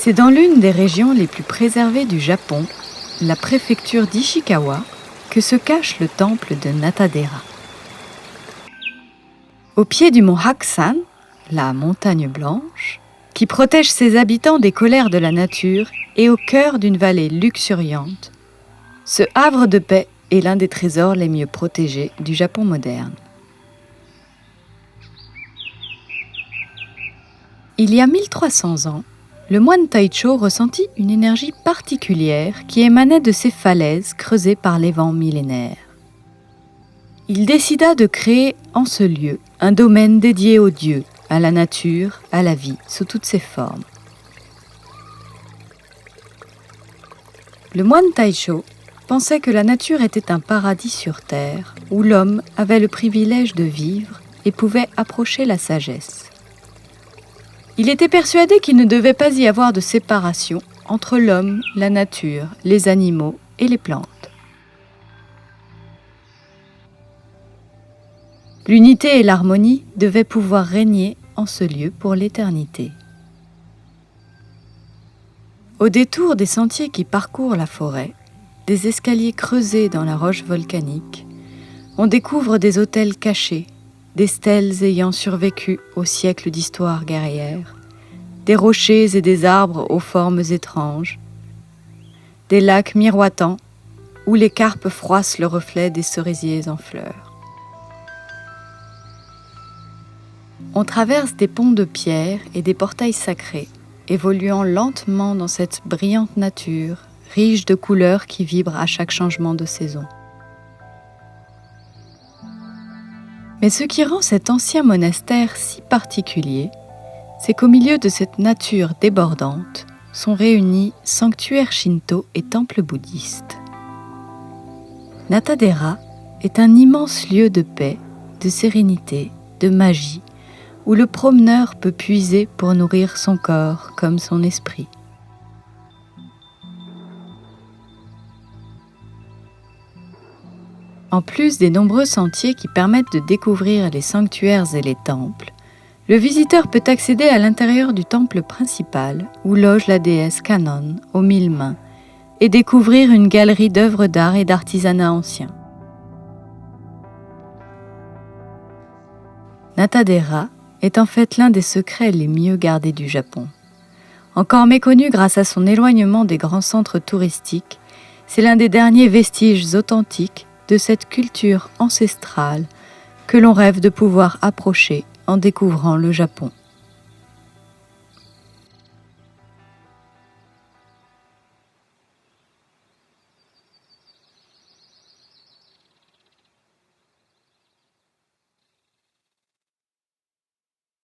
C'est dans l'une des régions les plus préservées du Japon, la préfecture d'Ishikawa, que se cache le temple de Natadera. Au pied du mont Hakusan, la montagne blanche, qui protège ses habitants des colères de la nature et au cœur d'une vallée luxuriante, ce havre de paix est l'un des trésors les mieux protégés du Japon moderne. Il y a 1300 ans, le moine Taicho ressentit une énergie particulière qui émanait de ces falaises creusées par les vents millénaires. Il décida de créer en ce lieu un domaine dédié aux dieux, à la nature, à la vie, sous toutes ses formes. Le moine Taicho pensait que la nature était un paradis sur terre où l'homme avait le privilège de vivre et pouvait approcher la sagesse. Il était persuadé qu'il ne devait pas y avoir de séparation entre l'homme, la nature, les animaux et les plantes. L'unité et l'harmonie devaient pouvoir régner en ce lieu pour l'éternité. Au détour des sentiers qui parcourent la forêt, des escaliers creusés dans la roche volcanique, on découvre des autels cachés, des stèles ayant survécu aux siècles d'histoire guerrière, des rochers et des arbres aux formes étranges, des lacs miroitants où les carpes froissent le reflet des cerisiers en fleurs. On traverse des ponts de pierre et des portails sacrés, évoluant lentement dans cette brillante nature, riche de couleurs qui vibrent à chaque changement de saison. Mais ce qui rend cet ancien monastère si particulier, c'est qu'au milieu de cette nature débordante sont réunis sanctuaires shinto et temples bouddhistes. Natadera est un immense lieu de paix, de sérénité, de magie, où le promeneur peut puiser pour nourrir son corps comme son esprit. En plus des nombreux sentiers qui permettent de découvrir les sanctuaires et les temples, le visiteur peut accéder à l'intérieur du temple principal où loge la déesse Kannon aux 1000 mains et découvrir une galerie d'œuvres d'art et d'artisanat anciens. Natadera est en fait l'un des secrets les mieux gardés du Japon. Encore méconnu grâce à son éloignement des grands centres touristiques, c'est l'un des derniers vestiges authentiques de cette culture ancestrale que l'on rêve de pouvoir approcher en découvrant le Japon.